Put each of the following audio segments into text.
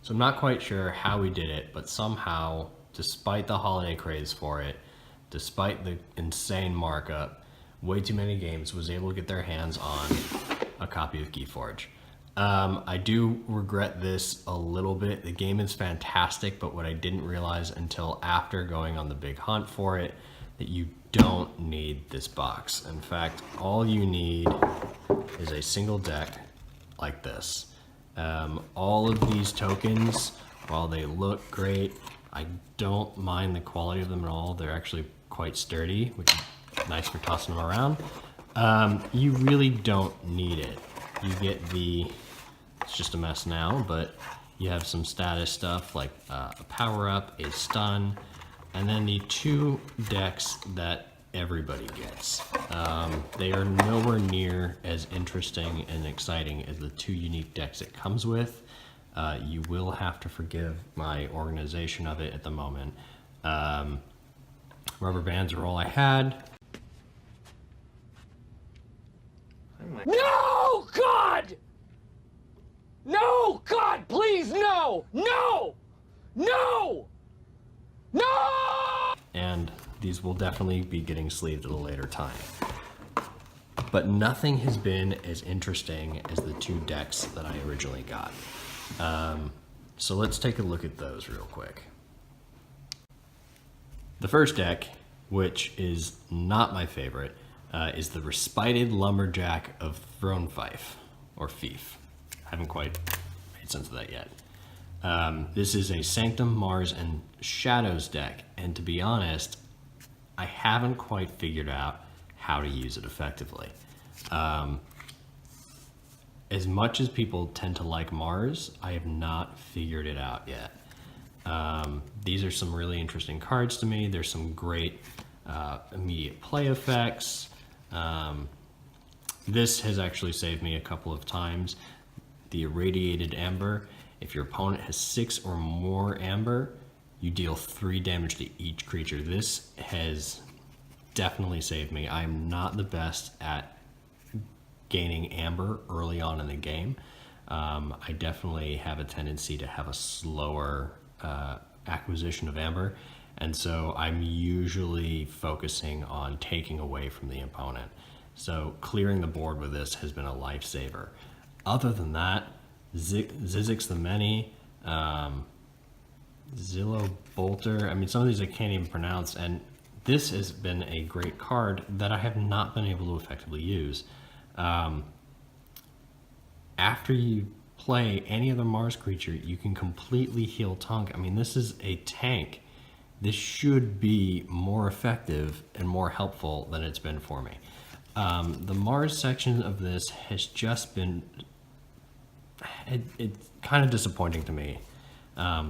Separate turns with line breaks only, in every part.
So I'm not quite sure how we did it, but somehow, despite the holiday craze for it, despite the insane markup, WayTooManyGames was able to get their hands on a copy of KeyForge. I do regret this a little bit. The game is fantastic, but what I didn't realize until after going on the big hunt for it, that you don't need this box. In fact, all you need is a single deck like this. All of these tokens, while they look great, I don't mind the quality of them at all. They're actually quite sturdy, which is nice for tossing them around. You really don't need it. You get it's just a mess now, but you have some status stuff like a power up, a stun, and then the two decks that everybody gets. They are nowhere near as interesting and exciting as the two unique decks it comes with. You will have to forgive my organization of it at the moment. Rubber bands are all I had.
No, God! No, God, please, no! No! No! No!
And these will definitely be getting sleeved at a later time. But nothing has been as interesting as the two decks that I originally got. So let's take a look at those real quick. The first deck, which is not my favorite, is the Respited Lumberjack of Throne Fife, or Fief. I haven't quite made sense of that yet. This is a Sanctum, Mars, and Shadows deck, and to be honest, I haven't quite figured out how to use it effectively. As much as people tend to like Mars, I have not figured it out yet. These are some really interesting cards to me. There's some great immediate play effects. This has actually saved me a couple of times. The Irradiated Amber, if your opponent has 6 or more amber, you deal 3 damage to each creature. This has definitely saved me. I'm not the best at gaining amber early on in the game. I definitely have a tendency to have a slower acquisition of amber, and so I'm usually focusing on taking away from the opponent. So clearing the board with this has been a lifesaver. Other than that, Zizix the Many, Zillow Bolter, I mean, some of these I can't even pronounce, and this has been a great card that I have not been able to effectively use. After you play any other Mars creature, you can completely heal Tunk. I mean, this is a tank. This should be more effective and more helpful than it's been for me. The Mars section of this has just been, it's kind of disappointing to me,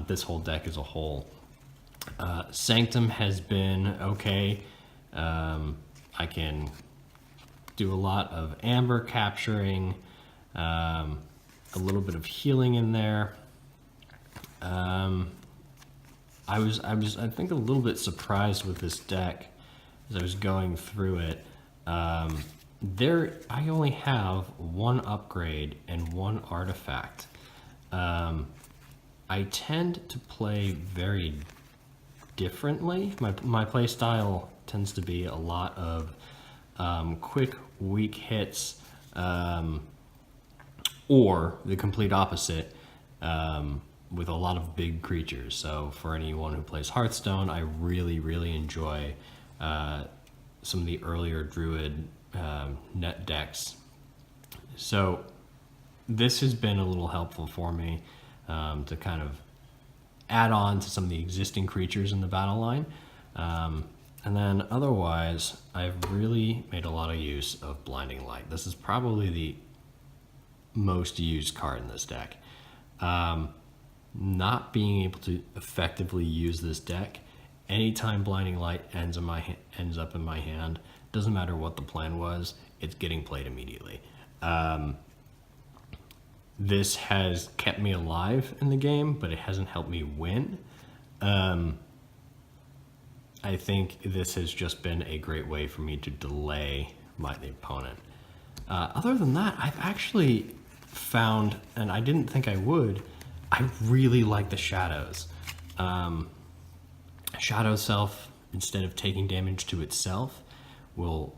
this whole deck as a whole. Sanctum has been okay. I can do a lot of amber capturing, a little bit of healing in there. I was I think a little bit surprised with this deck as I was going through it. I only have 1 upgrade and 1 artifact. I tend to play very differently. My play style tends to be a lot of quick, weak hits, or the complete opposite, with a lot of big creatures. So for anyone who plays Hearthstone, I really, really enjoy some of the earlier Druid net decks. So this has been a little helpful for me to kind of add on to some of the existing creatures in the battle line. And then otherwise, I've really made a lot of use of Blinding Light. This is probably the most used card in this deck. Not being able to effectively use this deck, anytime Blinding Light ends up in my hand, doesn't matter what the plan was, it's getting played immediately. This has kept me alive in the game, but it hasn't helped me win. I think this has just been a great way for me to delay the opponent. Other than that, I've actually found, and I didn't think I would, I really like the shadows. Shadow Self, instead of taking damage to itself, will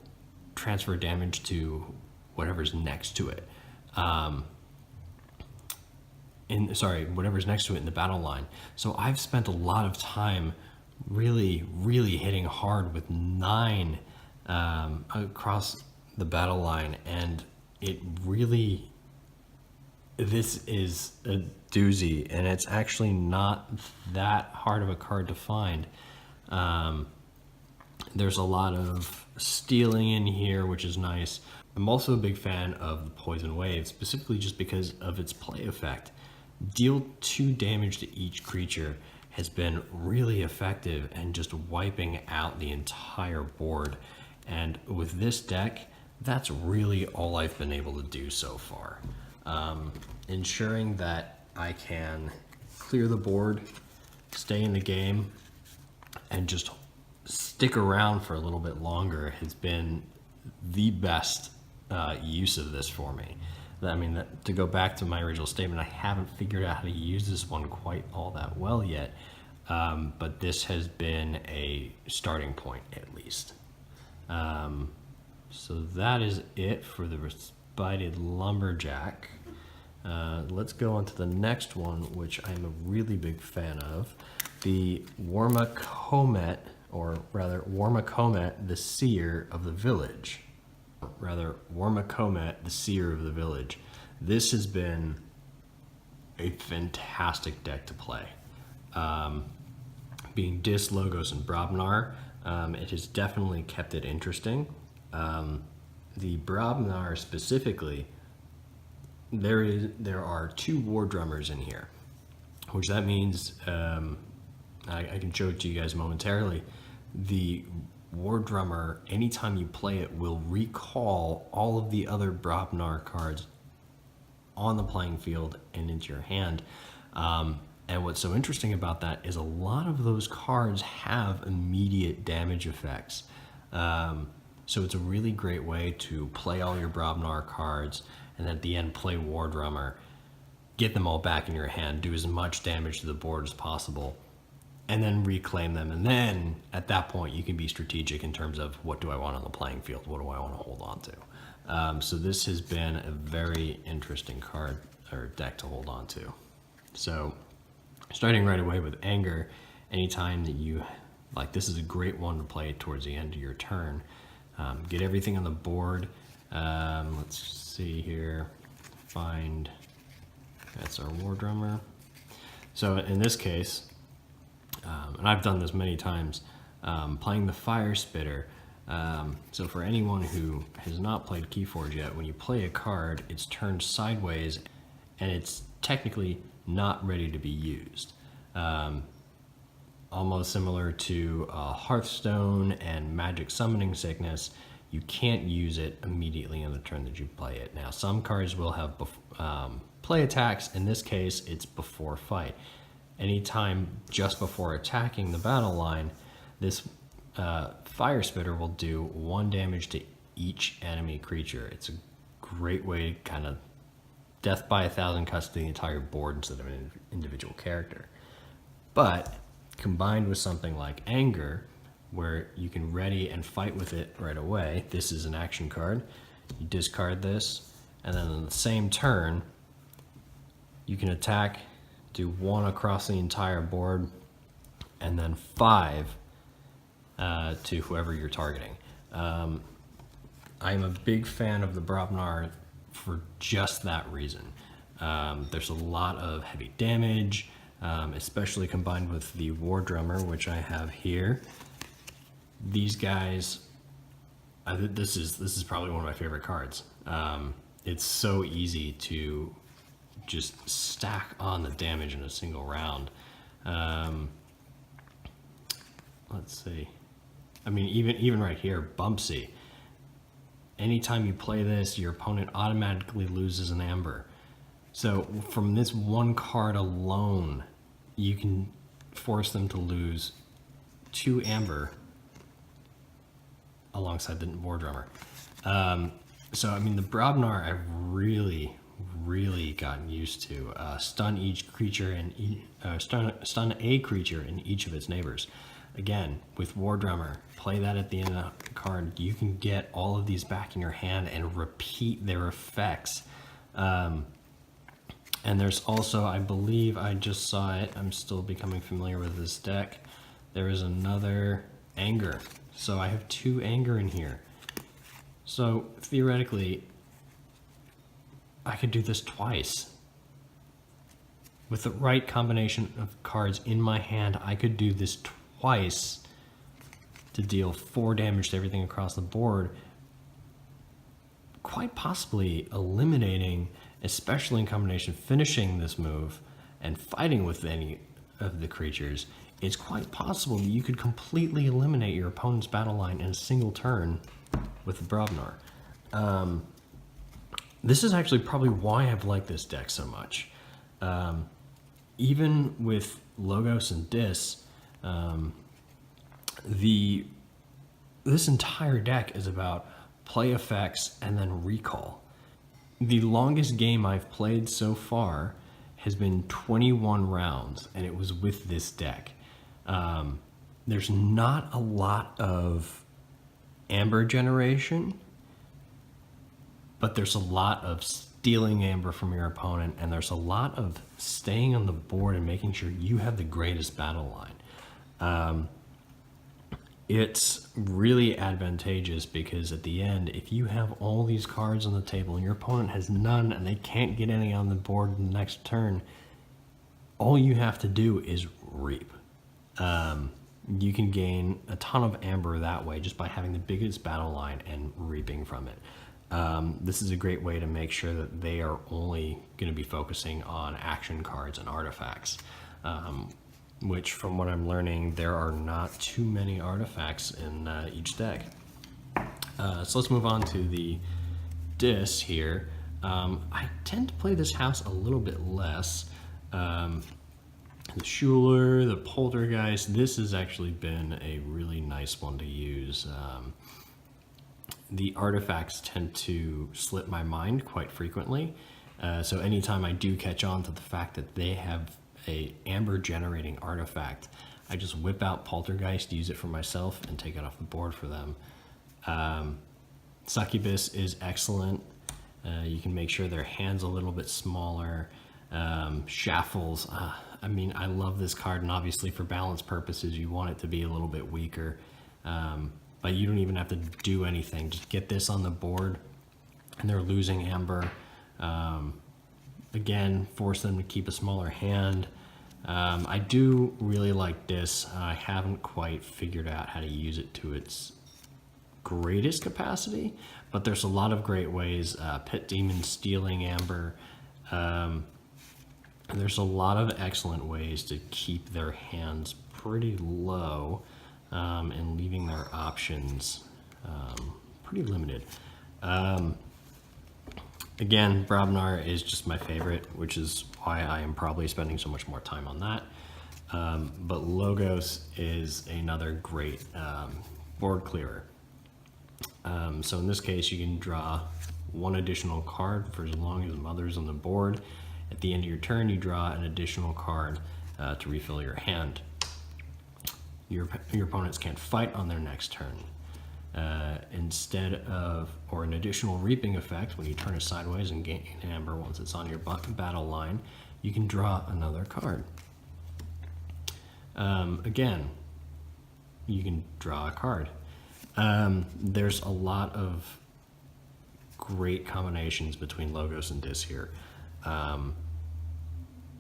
transfer damage to whatever's next to it. Whatever's next to it in the battle line. So I've spent a lot of time really hitting hard with 9 across the battle line, and this is a doozy, and it's actually not that hard of a card to find. There's a lot of stealing in here, which is nice. I'm also a big fan of the Poison Wave, specifically just because of its play effect. Deal 2 damage to each creature has been really effective and just wiping out the entire board. And with this deck, that's really all I've been able to do so far. Ensuring that I can clear the board, stay in the game, and just stick around for a little bit longer has been the best use of this for me. I mean, to go back to my original statement, I haven't figured out how to use this one quite all that well yet, but this has been a starting point at least. So that is it for the Respited Lumberjack. Let's go on to the next one, which I'm a really big fan of, the Wormacomet, or rather Wormacomet, the Seer of the Village. Wormacomet, the Seer of the Village. This has been a fantastic deck to play. Being Dis, Logos, and Brobnar, it has definitely kept it interesting. The Brobnar specifically, there are 2 War Drummers in here, which that means, I can show it to you guys momentarily. The War Drummer, anytime you play it, will recall all of the other Brobnar cards on the playing field and into your hand. And what's so interesting about that is a lot of those cards have immediate damage effects. So it's a really great way to play all your Brobnar cards, and at the end play War Drummer, get them all back in your hand, do as much damage to the board as possible, and then reclaim them. And then at that point you can be strategic in terms of, what do I want on the playing field? What do I want to hold on to? So this has been a very interesting card or deck to hold on to. So starting right away with Anger, anytime that you, like, this is a great one to play towards the end of your turn. Get everything on the board. Let's see here, that's our War Drummer. So in this case, and I've done this many times, playing the Fire Spitter. So for anyone who has not played KeyForge yet, when you play a card, it's turned sideways and it's technically not ready to be used. Almost similar to Hearthstone and Magic Summoning Sickness, you can't use it immediately on the turn that you play it. Now, some cards will have play attacks. In this case, it's before fight. Anytime just before attacking the battle line, this Fire Spitter will do 1 damage to each enemy creature. It's a great way to kind of death by 1,000 cuts to the entire board instead of an individual character. But combined with something like Anger, where you can ready and fight with it right away, this is an action card. You discard this, and then on the same turn, you can attack, do 1 across the entire board, and then 5 to whoever you're targeting. I'm a big fan of the Brobnar for just that reason. There's a lot of heavy damage, especially combined with the War Drummer, which I have here. These guys, this is probably one of my favorite cards. It's so easy to just stack on the damage in a single round. Let's see. I mean, even right here, Bumpsy. Anytime you play this, your opponent automatically loses an Amber. So from this one card alone, you can force them to lose 2 Amber alongside the War Drummer. So I mean, the Brobnar I really really gotten used to. Stun each creature and stun a creature in each of its neighbors. Again, with War Drummer, play that at the end of the card. You can get all of these back in your hand and repeat their effects. And there's also, I believe I just saw it, I'm still becoming familiar with this deck. There is another Anger. So I have 2 Anger in here. So theoretically, I could do this twice. With the right combination of cards in my hand, I could do this twice to deal 4 damage to everything across the board, quite possibly eliminating, especially in combination, finishing this move and fighting with any of the creatures. It's quite possible that you could completely eliminate your opponent's battle line in a single turn with Brobnar. This is actually probably why I've liked this deck so much. Even with Logos and Dis, this entire deck is about play effects and then recall. The longest game I've played so far has been 21 rounds, and it was with this deck. There's not a lot of Amber generation, but there's a lot of stealing Amber from your opponent, and there's a lot of staying on the board and making sure you have the greatest battle line. It's really advantageous because at the end, if you have all these cards on the table and your opponent has none and they can't get any on the board in the next turn, all you have to do is reap. You can gain a ton of Amber that way just by having the biggest battle line and reaping from it. This is a great way to make sure that they are only going to be focusing on action cards and artifacts. Which, from what I'm learning, there are not too many artifacts in each deck. So let's move on to the Dis here. I tend to play this house a little bit less. The Schuler, the Poltergeist, this has actually been a really nice one to use. The artifacts tend to slip my mind quite frequently. So anytime I do catch on to the fact that they have a Amber generating artifact, I just whip out Poltergeist, use it for myself, and take it off the board for them. Succubus is excellent. You can make sure their hand's a little bit smaller. Shaffles, I mean, I love this card, and obviously for balance purposes you want it to be a little bit weaker, but you don't even have to do anything. Just get this on the board and they're losing Amber. Again, force them to keep a smaller hand. I do really like this. I haven't quite figured out how to use it to its greatest capacity, but there's a lot of great ways. Pit Demon stealing Amber. There's a lot of excellent ways to keep their hands pretty low and leaving their options pretty limited. Again, Brobnar is just my favorite, which is why I am probably spending so much more time on that. But Logos is another great board clearer. So in this case, you can draw 1 additional card for as long as Mother's on the board. At the end of your turn, you draw an additional card to refill your hand. Your opponents can't fight on their next turn. Instead of, or an additional reaping effect, when you turn it sideways and gain Amber once it's on your battle line, you can draw another card. Again, you can draw a card. There's a lot of great combinations between Logos and Dis here.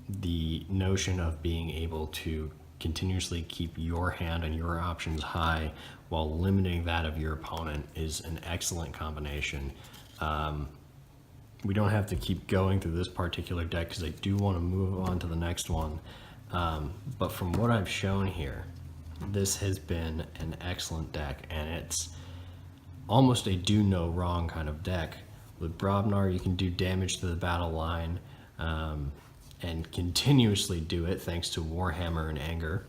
The notion of being able to continuously keep your hand and your options high while limiting that of your opponent is an excellent combination. We don't have to keep going through this particular deck because I do want to move on to the next one. But from what I've shown here, this has been an excellent deck, and it's almost a do no wrong kind of deck. With Brobnar, you can do damage to the battle line and continuously do it thanks to Warhammer and Anger.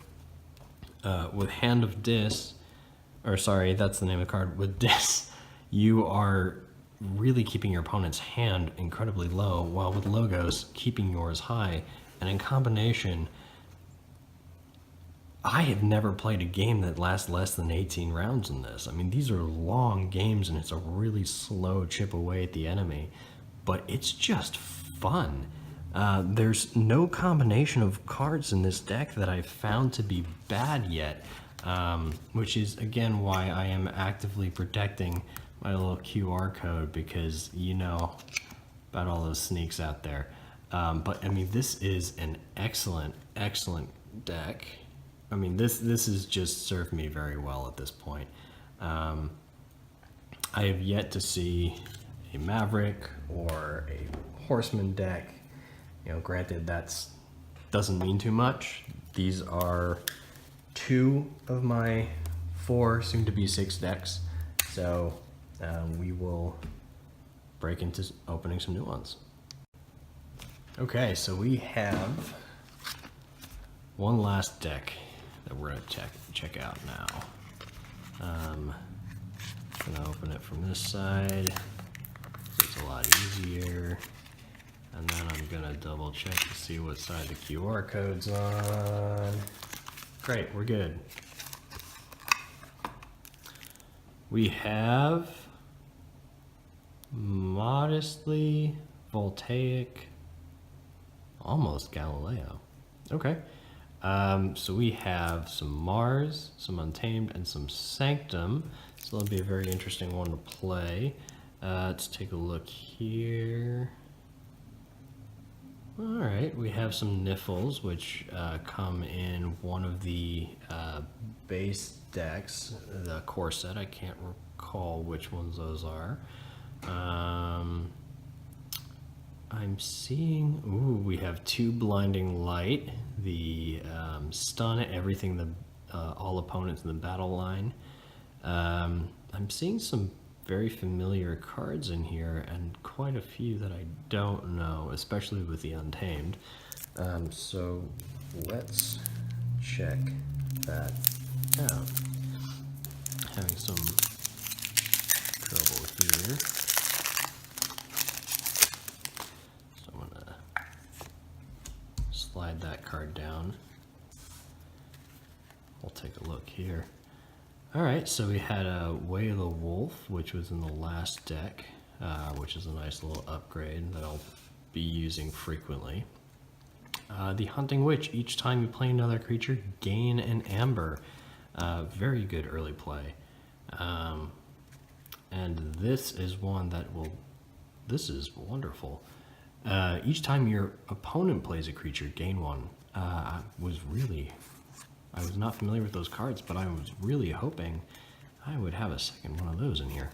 With Hand of Dis, or sorry, that's the name of the card. With Dis, you are really keeping your opponent's hand incredibly low, while with logos, keeping yours high. And in combination, I have never played a game that lasts less than 18 rounds in this. I mean, these are long games and it's a really slow chip away at the enemy, but it's just fun. There's no combination of cards in this deck that I've found to be bad yet, which is, again, why I am actively protecting my little QR code, because you know about all those sneaks out there. But, I mean, this is an excellent, excellent deck. I mean, this has just served me very well at this point. I have yet to see a Maverick or a Horseman deck. You know, granted, that's doesn't mean too much. These are 2 of my 4, soon to be 6 decks. So we will break into opening some new ones. Okay, so we have one last deck that we're gonna check out now. I'm gonna open it from this side. It's a lot easier. And then I'm gonna double check to see what side the QR code's on. Great, we're good. We have modestly voltaic, almost Galileo. Okay. So we have some Mars, some Untamed, and some Sanctum. So that'll be a very interesting one to play. Let's take a look here. All right, we have some Niffles, which come in one of the base decks, the core set. I can't recall which ones those are. I'm seeing, ooh, we have 2 Blinding Light, the stun everything, all opponents in the battle line. I'm seeing some very familiar cards in here and quite a few that I don't know, especially with the Untamed. So let's check that out. Having some trouble here. So I'm gonna slide that card down. We'll take a look here. All right, so we had a Way of the Wolf, which was in the last deck, which is a nice little upgrade that I'll be using frequently. The Hunting Witch, each time you play another creature, gain an amber. Very good early play. And this is one that will, this is wonderful. Each time your opponent plays a creature, gain 1. I was not familiar with those cards, but I was really hoping I would have a second one of those in here.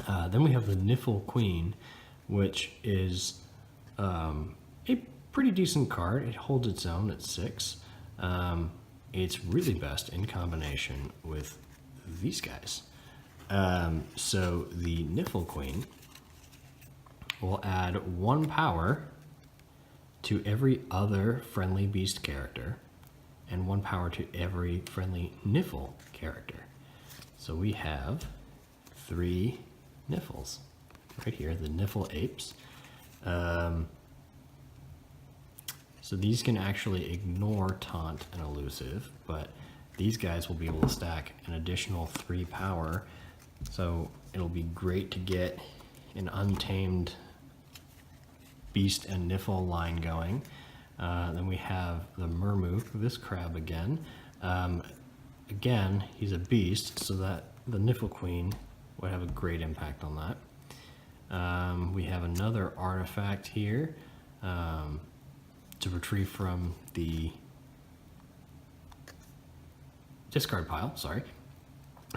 Then we have the Niffle Queen, which is a pretty decent card. It holds its own at 6. It's really best in combination with these guys. So the Niffle Queen will add 1 power to every other friendly beast character, and 1 power to every friendly Niffle character. So we have 3 Niffles right here, the Niffle Apes. So these can actually ignore Taunt and Elusive, but these guys will be able to stack an additional 3 power. So it'll be great to get an Untamed Beast and Niffle line going. Then we have the Mermook, this crab again. Again, he's a beast, so that the Niffle Queen would have a great impact on that. We have another artifact here to retrieve from the discard pile, sorry.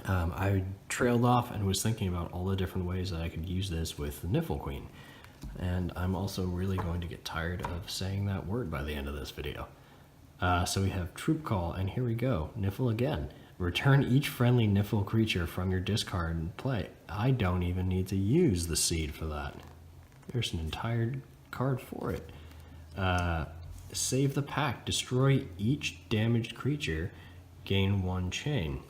I trailed off and was thinking about all the different ways that I could use this with the Niffle Queen. And I'm also really going to get tired of saying that word by the end of this video. So we have Troop Call, and here we go. Niffle again. Return each friendly Niffle creature from your discard and play. I don't even need to use the seed for that. There's an entire card for it. Save the pack. Destroy each damaged creature. Gain 1 chain.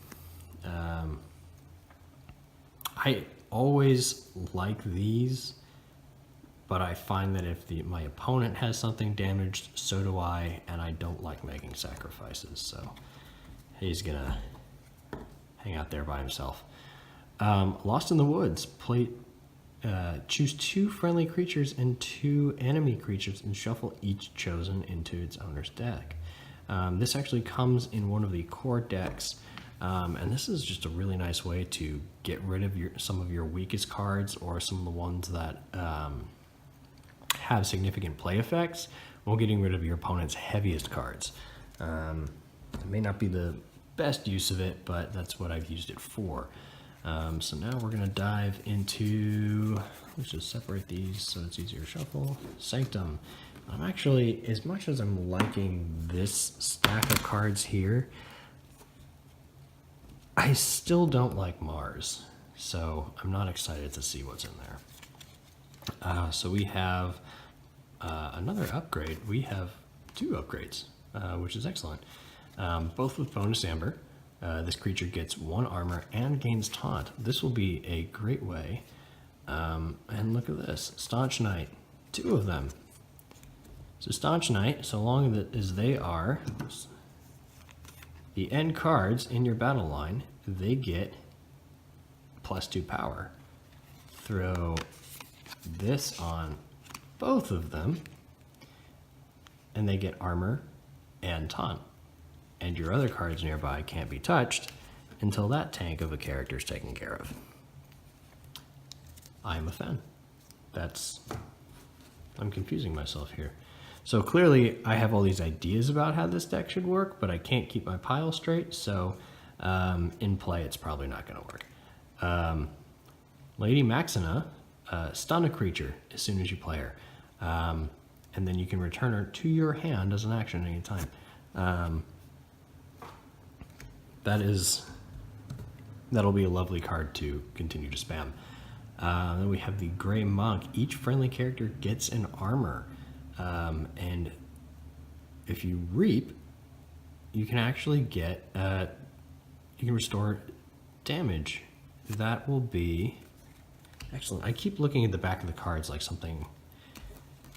I always like these, but I find that if my opponent has something damaged, so do I, and I don't like making sacrifices, so he's gonna hang out there by himself. Lost in the Woods. Choose 2 friendly creatures and 2 enemy creatures and shuffle each chosen into its owner's deck. This actually comes in one of the core decks, and this is just a really nice way to get rid of some of your weakest cards or some of the ones that have significant play effects while getting rid of your opponent's heaviest cards. It may not be the best use of it, but that's what I've used it for. So now we're going to dive into, let's just separate these so it's easier to shuffle. Sanctum. I'm actually, as much as I'm liking this stack of cards here, I still don't like Mars. So I'm not excited to see what's in there. So we have another upgrade. We have 2 upgrades, which is excellent. Both with bonus amber. This creature gets 1 armor and gains taunt. This will be a great way. And look at this, Staunch Knight, 2 of them. So Staunch Knight, so long as they are the end cards in your battle line, they get +2 power. Throw this on both of them, and they get armor and taunt. And your other cards nearby can't be touched until that tank of a character is taken care of. I'm a fan. I'm confusing myself here. So clearly I have all these ideas about how this deck should work, but I can't keep my pile straight, so in play it's probably not going to work. Lady Maxina, stun a creature as soon as you play her. And then you can return her to your hand as an action at any time. That'll be a lovely card to continue to spam. Then we have the Gray Monk. Each friendly character gets an armor. And if you reap, you can actually get, you can restore damage. That will be excellent. I keep looking at the back of the cards like something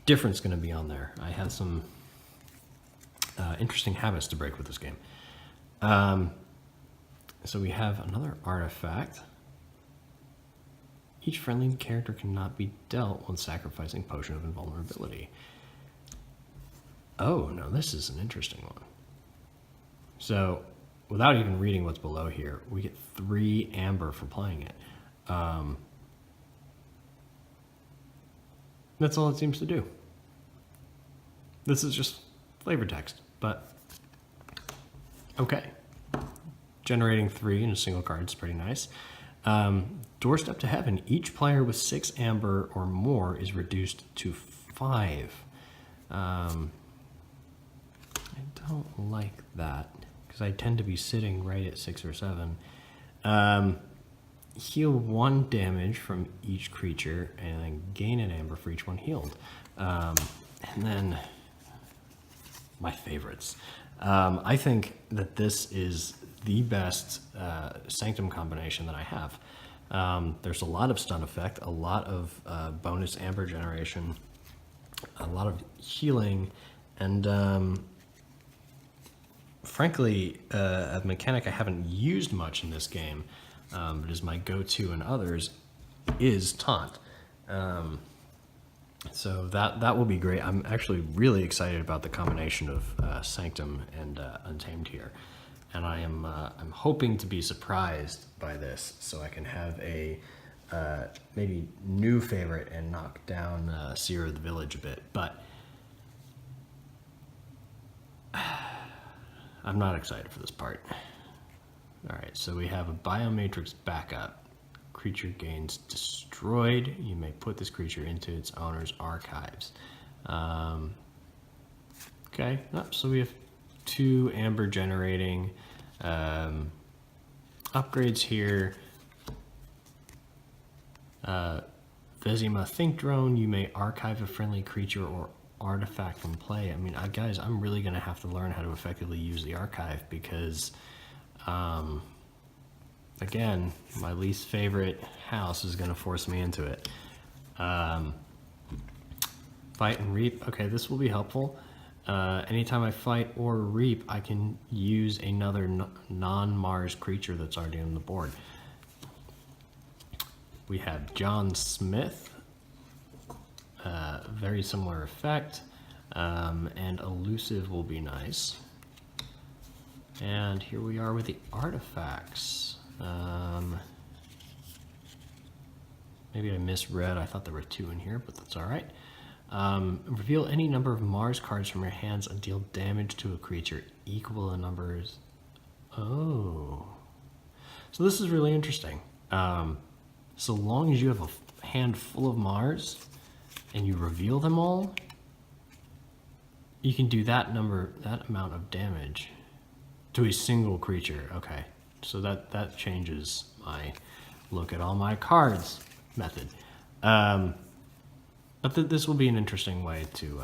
different's going to be on there. I have some interesting habits to break with this game. So we have another artifact. Each friendly character cannot be dealt when sacrificing Potion of Invulnerability. Oh, no, this is an interesting one. So, without even reading what's below here, we get 3 amber for playing it. That's all it seems to do. This is just flavor text, but okay. Generating 3 in a single card is pretty nice. Doorstep to Heaven. Each player with 6 amber or more is reduced to 5. I don't like that because I tend to be sitting right at 6 or 7. Heal 1 damage from each creature and then gain an amber for each one healed. And then my favorites. I think that this is the best Sanctum combination that I have. There's a lot of stun effect, a lot of bonus amber generation, a lot of healing, and frankly, a mechanic I haven't used much in this game, but is my go-to in others, is Taunt. So that will be great. I'm actually really excited about the combination of Sanctum and Untamed here. And I'm hoping to be surprised by this, so I can have a maybe new favorite and knock down Seer of the Village a bit. But I'm not excited for this part. All right, so we have a Biomatrix backup. Creature gains destroyed. You may put this creature into its owner's archives. Okay, so we have 2 amber generating upgrades here. Vezima Think Drone. You may archive a friendly creature or artifact from play. I mean, guys, I'm really going to have to learn how to effectively use the archive because again, my least favorite house is going to force me into it. Fight and reap. Okay, this will be helpful. Anytime I fight or reap, I can use another non-Mars creature that's already on the board. We have John Smith. Very similar effect. And elusive will be nice. And here we are with the artifacts. Maybe I misread. I thought there were 2 in here, but that's all right. Reveal any number of Mars cards from your hands and deal damage to a creature equal in numbers. Oh. So this is really interesting. So long as you have a hand full of Mars and you reveal them all, you can do that amount of damage to a single creature. Okay, so that changes my look at all my cards method. But this will be an interesting way to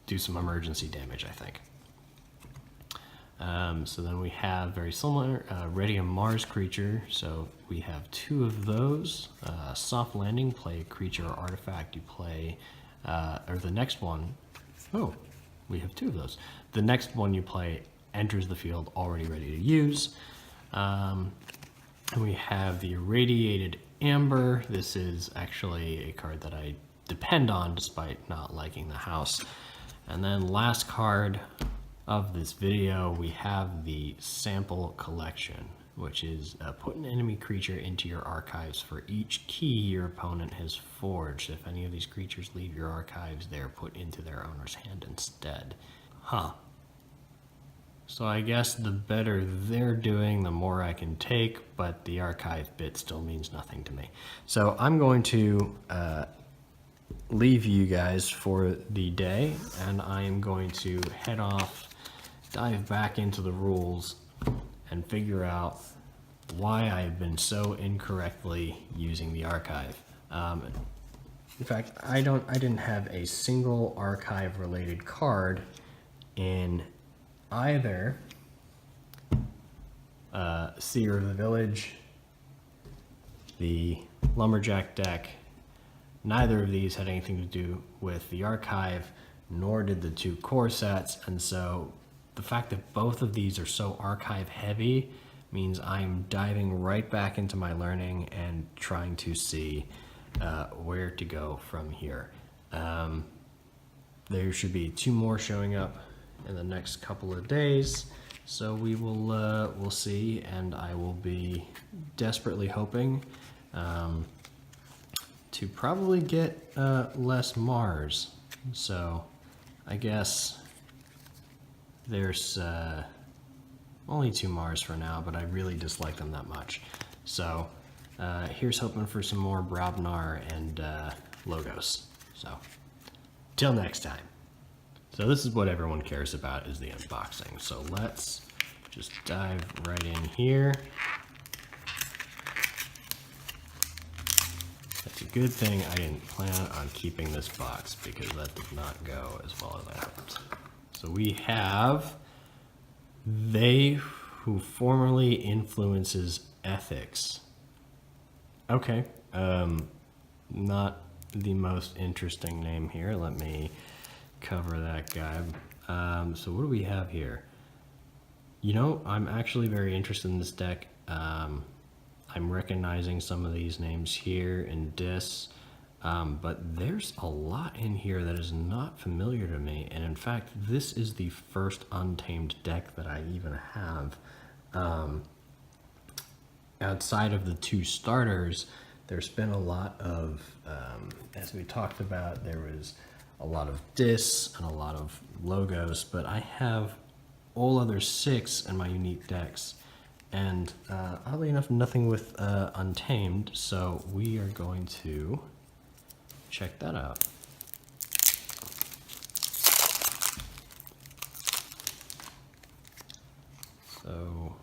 do some emergency damage, I think. So then we have very similar, ready a Mars creature. So we have 2 of those. Soft landing, play a creature or artifact. You play, or the next one. Oh, we have 2 of those. The next one you play enters the field already ready to use. And we have the Irradiated Amber. This is actually a card that I depend on despite not liking the house. And then last card of this video, we have the Sample Collection, which is put an enemy creature into your archives for each key your opponent has forged. If any of these creatures leave your archives, they are put into their owner's hand instead. Huh. So I guess the better they're doing, the more I can take, but the archive bit still means nothing to me. So I'm going to leave you guys for the day, and I am going to head off, dive back into the rules, and figure out why I've been so incorrectly using the archive. In fact, I didn't have a single archive related card in either Seer of the Village, the Lumberjack deck. Neither of these had anything to do with the archive, nor did the 2 core sets, and so the fact that both of these are so archive heavy means I'm diving right back into my learning and trying to see where to go from here. There should be 2 more showing up in the next couple of days, so we will we'll see, and I will be desperately hoping to probably get less Mars. So I guess there's only 2 Mars for now, but I really dislike them that much. So here's hoping for some more Brabnar and Logos. So till next time. So this is what everyone cares about, is the unboxing. So let's just dive right in here. It's a good thing I didn't plan on keeping this box, because that did not go as well as I hoped. So we have They Who Formerly Influences Ethics. Okay, not the most interesting name here. Let me cover that guy. So what do we have here? You know, I'm actually very interested in this deck. I'm recognizing some of these names here in Dis, but there's a lot in here that is not familiar to me, and in fact this is the first Untamed deck that I even have. Outside of the 2 starters, there's been a lot of, as we talked about, there was a lot of Dis and a lot of Logos, but I have all other 6 in my unique decks, and oddly enough, nothing with Untamed, so we are going to check that out. So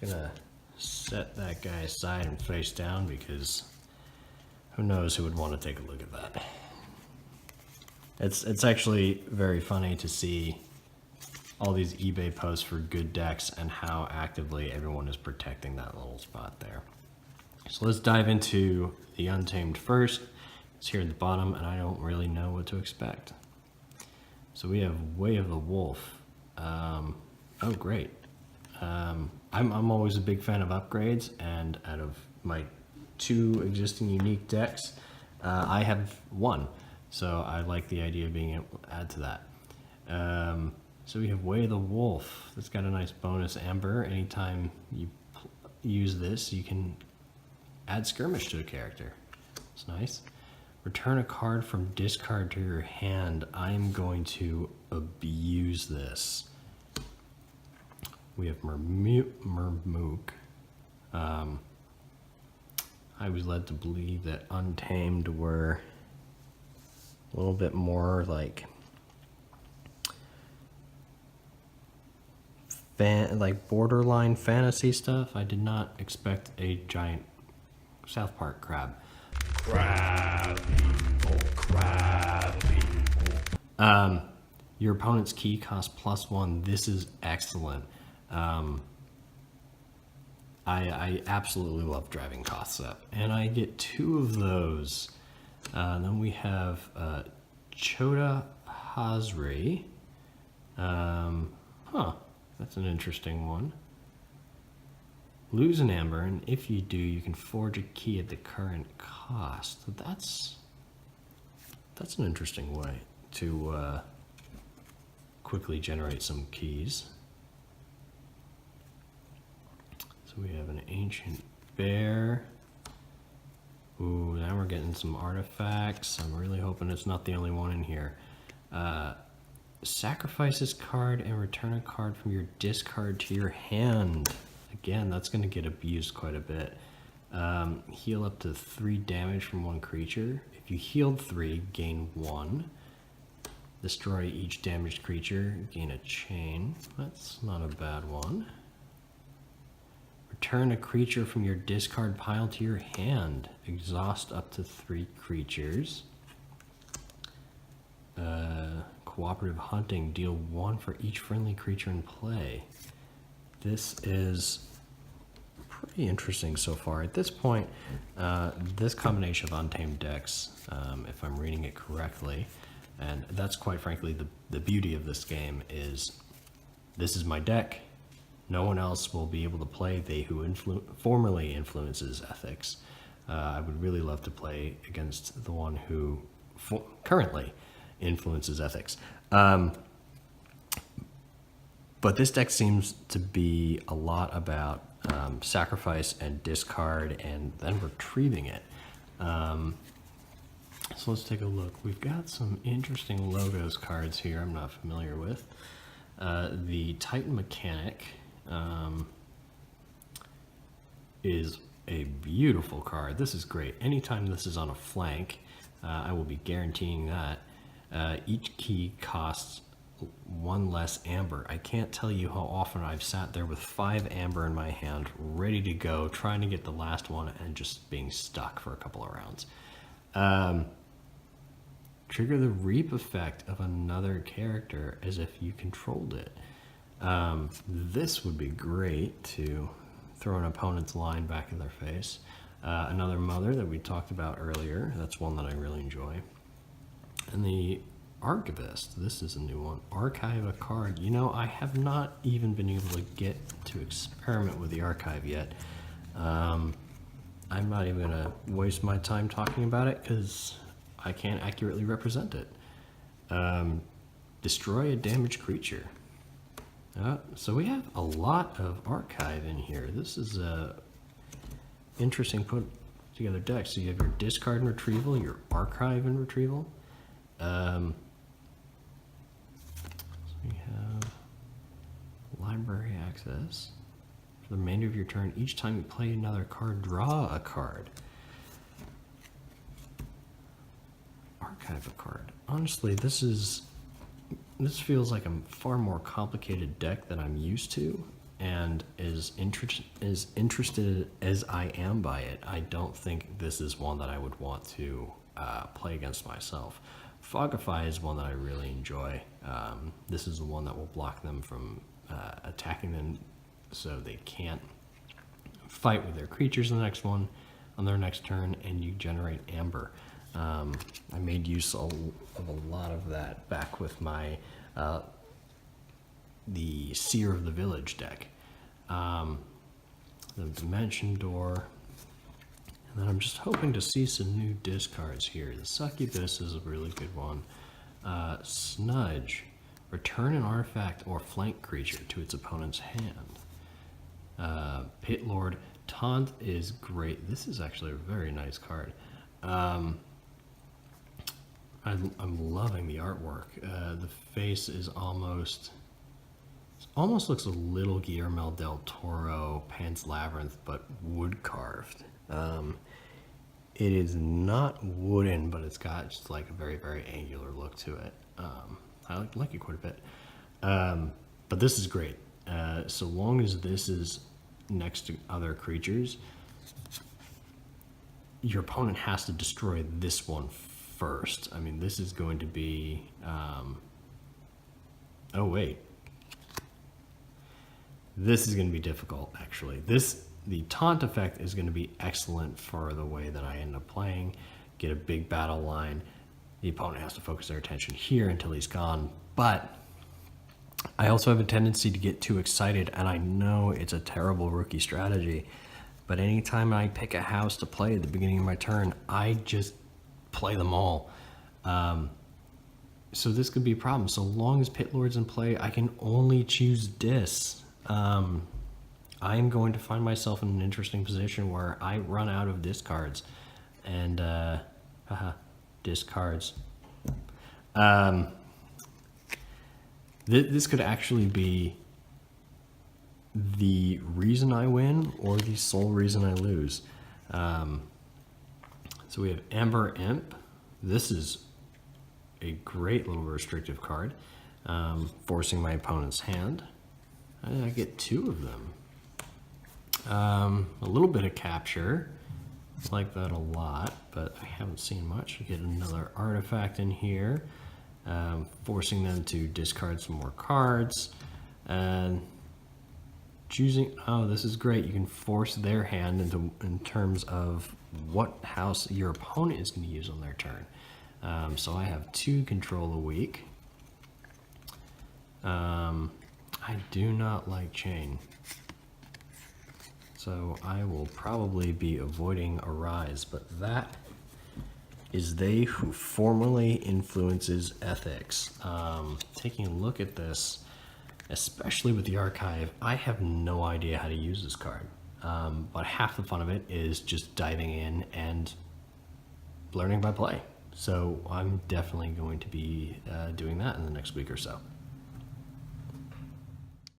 I'm gonna set that guy aside and face down, because who knows who would want to take a look at that. It's actually very funny to see all these eBay posts for good decks and how actively everyone is protecting that little spot there. So let's dive into the Untamed first. It's here at the bottom, and I don't really know what to expect. So we have Way of the Wolf. Oh, great. I'm always a big fan of upgrades, and out of my 2 existing unique decks, I have 1. So I like the idea of being able to add to that. So we have Way of the Wolf. That's got a nice bonus amber. Anytime you use this, you can add skirmish to a character. It's nice. Return a card from discard to your hand. I'm going to abuse this. We have Mermook. I was led to believe that Untamed were a little bit more like borderline fantasy stuff. I did not expect a giant South Park crab. Crab people. Your opponent's key costs +1. This is excellent. I absolutely love driving costs up, and I get 2 of those. Then we have Chota Hazri. That's an interesting one. Lose an amber, and if you do, you can forge a key at the current cost. So that's an interesting way to quickly generate some keys. So we have an Ancient Bear. Ooh, now we're getting some artifacts. I'm really hoping it's not the only one in here. Sacrifice this card and return a card from your discard to your hand. Again, that's going to get abused quite a bit. Heal up to 3 damage from 1 creature. If you healed 3, gain 1. Destroy each damaged creature, gain a chain. That's not a bad one. Return a creature from your discard pile to your hand. Exhaust up to 3 creatures. Cooperative hunting. Deal 1 for each friendly creature in play. This is pretty interesting so far. At this point, this combination of Untamed decks, if I'm reading it correctly, and that's quite frankly the beauty of this game, is this is my deck. No one else will be able to play They Who formerly influences ethics. I would really love to play against the one who currently influences ethics. But this deck seems to be a lot about sacrifice and discard and then retrieving it. So let's take a look. We've got some interesting logos cards here I'm not familiar with. The Titan Mechanic is a beautiful card. This is great. Anytime this is on a flank, I will be guaranteeing that. Each key costs 1 less amber. I can't tell you how often I've sat there with 5 amber in my hand, ready to go, trying to get the last one and just being stuck for a couple of rounds. Trigger the reap effect of another character as if you controlled it. This would be great to throw an opponent's line back in their face. Another mother that we talked about earlier, that's one that I really enjoy. And the Archivist, this is a new one. Archive a card. You know, I have not even been able to get to experiment with the archive yet. I'm not even going to waste my time talking about it because I can't accurately represent it. Destroy a damaged creature. So we have a lot of archive in here. This is a interesting put together deck. So you have your discard and retrieval, your archive and retrieval. So we have library access. For the remainder of your turn, each time you play another card, draw a card. Archive a card. Honestly, this feels like a far more complicated deck than I'm used to, and as interested as I am by it, I don't think this is one that I would want to play against myself. Fogify is one that I really enjoy. This is the one that will block them from attacking them, so they can't fight with their creatures on their next turn, and you generate amber. I made use of a lot of that back with my the Seer of the Village deck. The Dimension Door. And then I'm just hoping to see some new discards here. The Succubus is a really good one. Snudge. Return an artifact or flank creature to its opponent's hand. Pit Lord. Taunt is great. This is actually a very nice card. I'm loving the artwork. The face is almost looks a little Guillermo del Toro Pan's Labyrinth, but wood carved. It is not wooden, but it's got just like a very, very angular look to it. I like it quite a bit. But this is great. So long as this is next to other creatures, your opponent has to destroy this one first. I mean, this is going to be... oh, wait. This is going to be difficult, actually. The taunt effect is going to be excellent for the way that I end up playing. Get a big battle line. The opponent has to focus their attention here until he's gone. But I also have a tendency to get too excited, and I know it's a terrible rookie strategy, but anytime I pick a house to play at the beginning of my turn, I just play them all. So this could be a problem. So long as Pit Lord's in play, I can only choose Dis. I am going to find myself in an interesting position where I run out of discards. And, discards. This could actually be the reason I win or the sole reason I lose. So we have Amber Imp. This is a great little restrictive card, forcing my opponent's hand. I get two of them. A little bit of capture. I like that a lot, but I haven't seen much. I get another artifact in here, forcing them to discard some more cards. And choosing, oh, this is great. You can force their hand in terms of what house your opponent is going to use on their turn. So I have 2 control a week. I do not like chain. So I will probably be avoiding Arise, but that is They Who Formerly Influences Ethics. Taking a look at this, especially with the archive, I have no idea how to use this card. But half the fun of it is just diving in and learning by play. So I'm definitely going to be doing that in the next week or so.